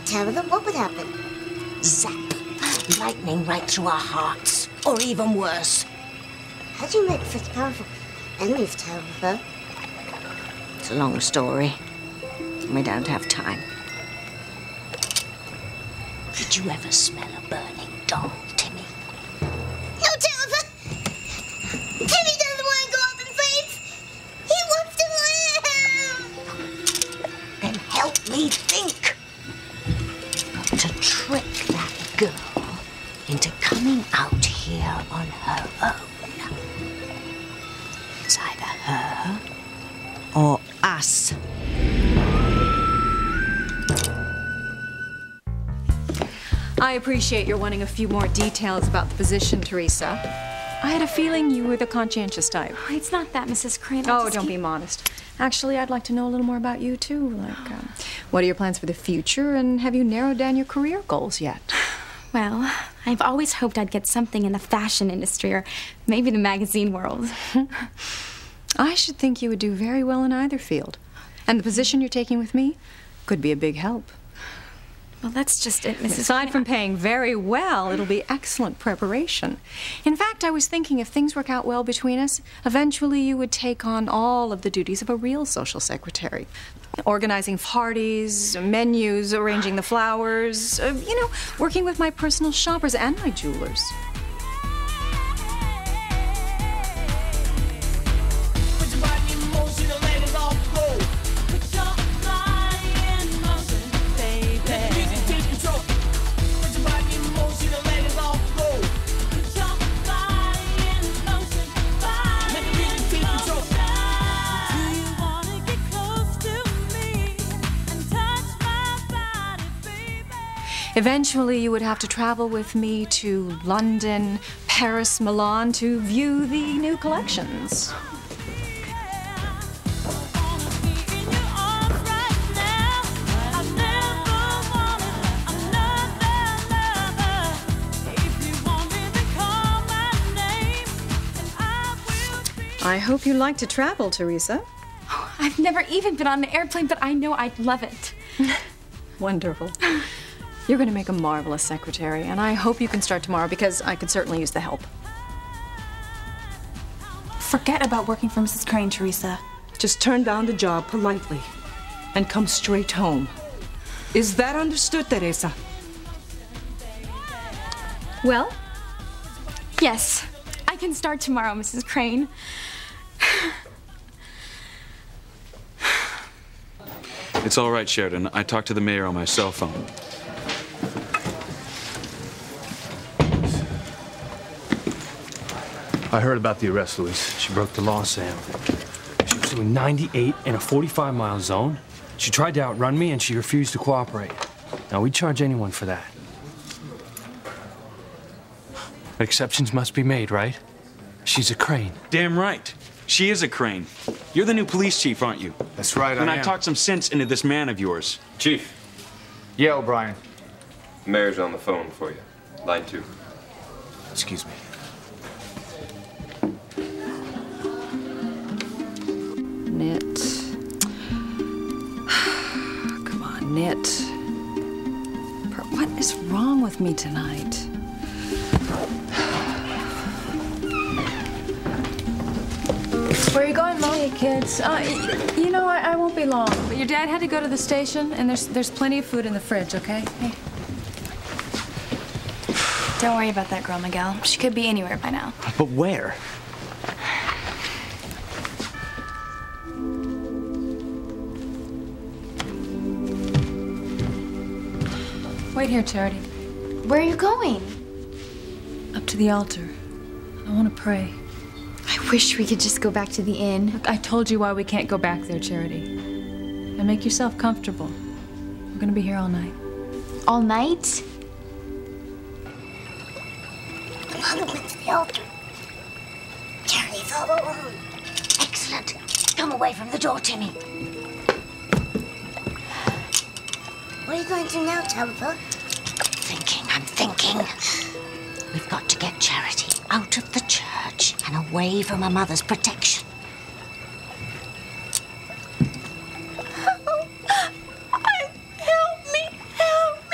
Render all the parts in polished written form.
Tabitha, what would happen? Zap. Lightning right through our hearts. Or even worse. How do you make such powerful enemies, Tabitha? It's a long story. We don't have time. Did you ever smell a burning doll, Timmy? No, Tabitha! Timmy doesn't want to go up in flames! He wants to live! Then help me think. Got to trick that girl into coming out here on her own. It's either her or us. I appreciate your wanting a few more details about the position, Teresa. I had a feeling you were the conscientious type. Oh, it's not that, Mrs. Crane. Oh, don't be modest. Actually, I'd like to know a little more about you, too. Like, what are your plans for the future, and have you narrowed down your career goals yet? Well, I've always hoped I'd get something in the fashion industry or maybe the magazine world. I should think you would do very well in either field. And the position you're taking with me could be a big help. Well, that's just it, Mrs. Aside from paying very well, it'll be excellent preparation. In fact, I was thinking if things work out well between us, eventually you would take on all of the duties of a real social secretary. Organizing parties, menus, arranging the flowers, working with my personal shoppers and my jewelers. Eventually, you would have to travel with me to London, Paris, Milan to view the new collections. I hope you like to travel, Teresa. Oh, I've never even been on an airplane, but I know I'd love it. Wonderful. You're going to make a marvelous secretary, and I hope you can start tomorrow because I could certainly use the help. Forget about working for Mrs. Crane, Teresa. Just turn down the job politely and come straight home. Is that understood, Teresa? Well, yes, I can start tomorrow, Mrs. Crane. It's all right, Sheridan. I talked to the mayor on my cell phone. I heard about the arrest, Luis. She broke the law, Sam. She was doing 98 in a 45-mile zone. She tried to outrun me, and she refused to cooperate. Now, we'd charge anyone for that. Exceptions must be made, right? She's a Crane. Damn right. She is a Crane. You're the new police chief, aren't you? That's right, And I am. talked some sense into this man of yours. Chief. Yeah, O'Brien. Mayor's on the phone for you. Line 2. Excuse me. Knit. Come on, knit. What is wrong with me tonight? Where are you going, Mom? Hey, kids. I won't be long. But your dad had to go to the station, and there's plenty of food in the fridge, okay? Hey. Don't worry about that girl, Miguel. She could be anywhere by now. But where? Wait here, Charity. Where are you going? Up to the altar. I want to pray. I wish we could just go back to the inn. Look, I told you why we can't go back there, Charity. Now make yourself comfortable. We're going to be here all night. All night? Come on, over to the altar. Charlie, follow along. Excellent. Come away from the door, Timmy. What are you going to do now, Tabitha? I'm thinking. We've got to get Charity out of the church and away from her mother's protection. Help me, help.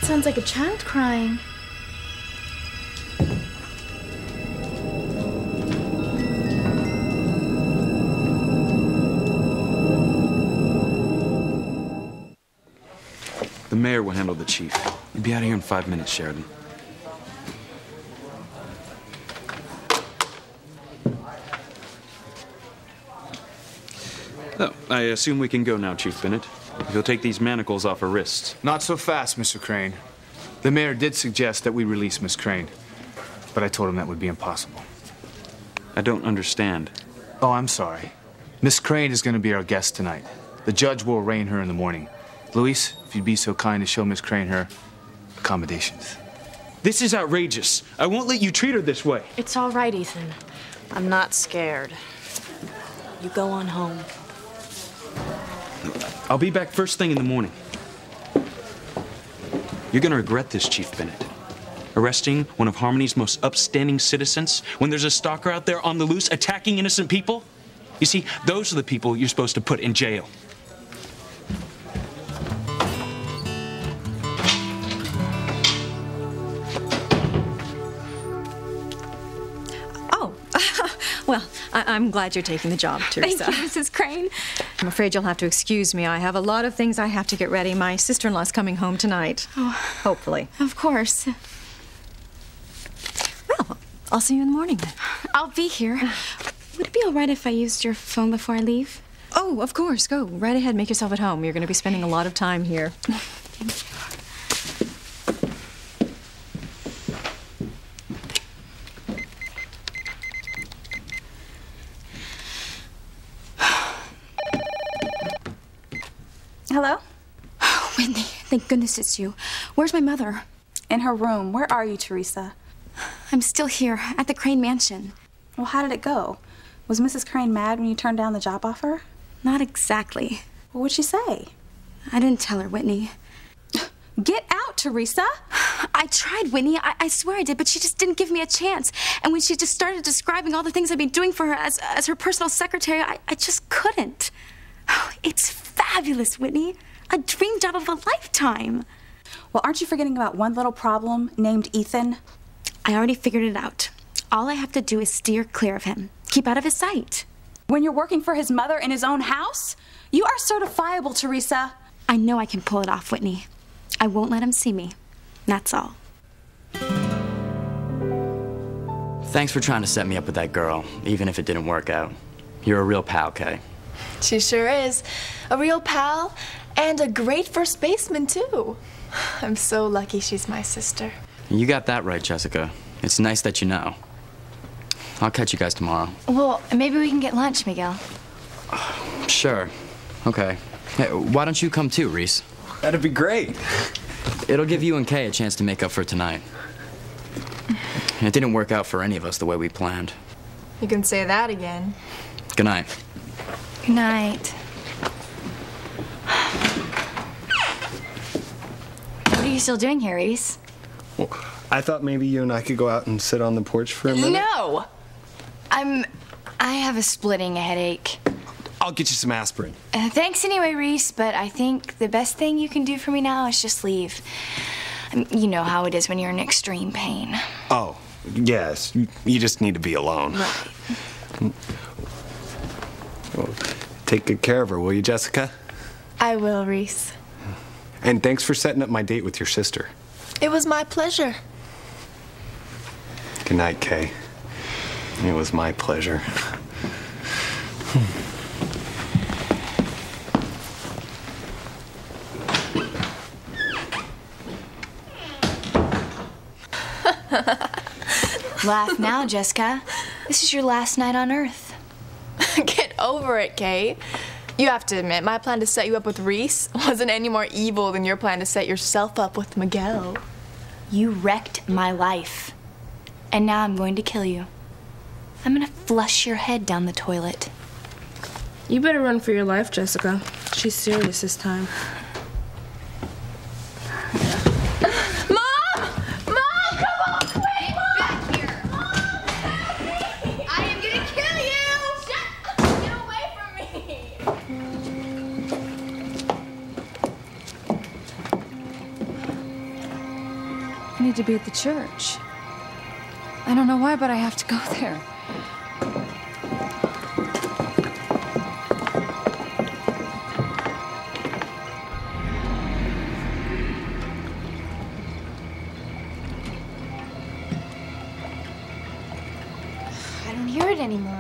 sounds like a child crying. The mayor will handle the chief. You'll be out of here in 5 minutes, Sheridan. Oh, I assume we can go now, Chief Bennett. If you'll take these manacles off her wrists. Not so fast, Mr. Crane. The mayor did suggest that we release Miss Crane, but I told him that would be impossible. I don't understand. Oh, I'm sorry. Miss Crane is going to be our guest tonight. The judge will arraign her in the morning. Luis, if you'd be so kind to show Miss Crane her accommodations. This is outrageous. I won't let you treat her this way. It's all right, Ethan. I'm not scared. You go on home. I'll be back first thing in the morning. You're gonna regret this, Chief Bennett. Arresting one of Harmony's most upstanding citizens when there's a stalker out there on the loose attacking innocent people? You see, those are the people you're supposed to put in jail. Well, I'm glad you're taking the job, Teresa. Thank you, Mrs. Crane. I'm afraid you'll have to excuse me. I have a lot of things I have to get ready. My sister-in-law's coming home tonight. Oh, hopefully. Of course. Well, I'll see you in the morning then. I'll be here. Would it be all right if I used your phone before I leave? Oh, of course. Go right ahead. Make yourself at home. You're going to be spending a lot of time here. Hello? Oh, Whitney, thank goodness it's you. Where's my mother? In her room. Where are you, Teresa? I'm still here, at the Crane Mansion. Well, how did it go? Was Mrs. Crane mad when you turned down the job offer? Not exactly. What would she say? I didn't tell her, Whitney. Get out, Teresa! I tried, Whitney. I swear I did, but she just didn't give me a chance. And when she just started describing all the things I'd been doing for her as her personal secretary, I just couldn't. Oh, it's fabulous, Whitney. A dream job of a lifetime. Well, aren't you forgetting about one little problem named Ethan? I already figured it out. All I have to do is steer clear of him. Keep out of his sight. When you're working for his mother in his own house? You are certifiable, Teresa. I know I can pull it off, Whitney. I won't let him see me. That's all. Thanks for trying to set me up with that girl, even if it didn't work out. You're a real pal, Kay. She sure is. A real pal and a great first baseman, too. I'm so lucky she's my sister. You got that right, Jessica. It's nice that you know. I'll catch you guys tomorrow. Well, maybe we can get lunch, Miguel. Sure. Okay. Hey, why don't you come too, Reese? That'd be great. It'll give you and Kay a chance to make up for tonight. It didn't work out for any of us the way we planned. You can say that again. Good night. Good night. What are you still doing here, Reese? Well, I thought maybe you and I could go out and sit on the porch for a minute. No! I have a splitting headache. I'll get you some aspirin. Thanks anyway, Reese, but I think the best thing you can do for me now is just leave. You know how it is when you're in extreme pain. Oh, yes. You just need to be alone. Right. Well, take good care of her, will you, Jessica? I will, Reese. And thanks for setting up my date with your sister. It was my pleasure. Good night, Kay. It was my pleasure. Laugh now, Jessica. This is your last night on Earth. Get over it, Kay. You have to admit, my plan to set you up with Reese wasn't any more evil than your plan to set yourself up with Miguel. You wrecked my life. And now I'm going to kill you. I'm gonna flush your head down the toilet. You better run for your life, Jessica. She's serious this time. need to be at the church. I don't know why, but I have to go there. I don't hear it anymore.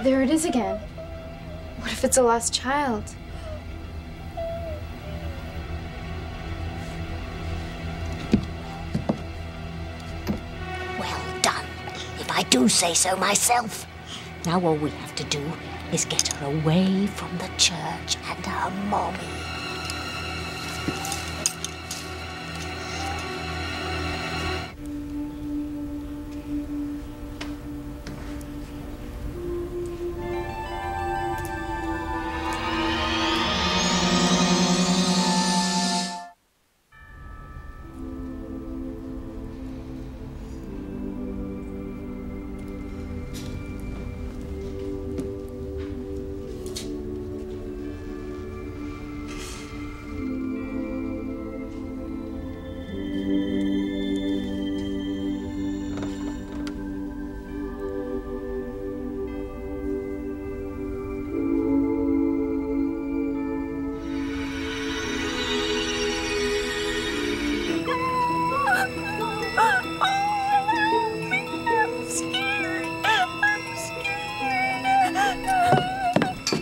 There it is again. What if it's a lost child? Well done, if I do say so myself. Now all we have to do is get her away from the church and her mommy.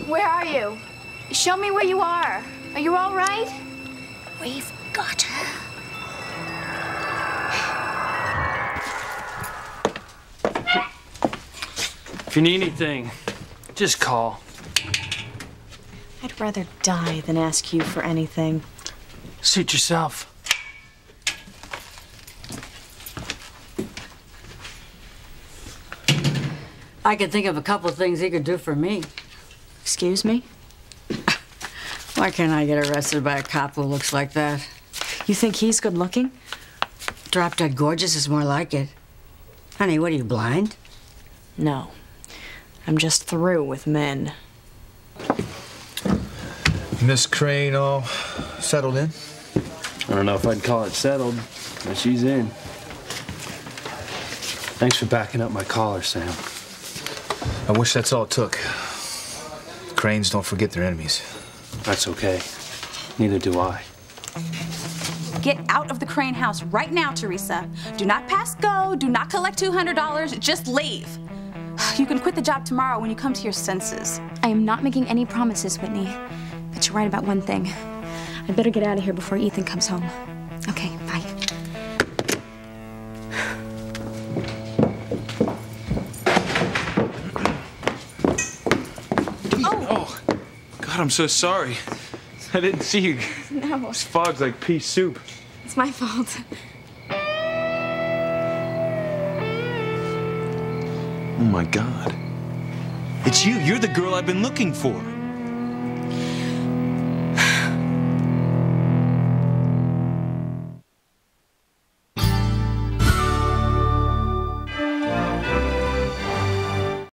Where are you? Show me where you are. Are you all right? We've got her. If you need anything, just call. I'd rather die than ask you for anything. Suit yourself. I could think of a couple of things he could do for me. Excuse me? Why can't I get arrested by a cop who looks like that? You think he's good looking? Drop dead gorgeous is more like it. Honey, what are you, blind? No. I'm just through with men. Miss Crane all settled in? I don't know if I'd call it settled, but she's in. Thanks for backing up my collar, Sam. I wish that's all it took. Cranes don't forget their enemies. That's okay. Neither do I. Get out of the Crane house right now, Teresa. Do not pass go. Do not collect $200. Just leave. You can quit the job tomorrow when you come to your senses. I am not making any promises, Whitney. But you're right about one thing. I'd better get out of here before Ethan comes home. Okay, bye. God, I'm so sorry. I didn't see you. No. This fog's like pea soup. It's my fault. Oh my God. It's you. You're the girl I've been looking for.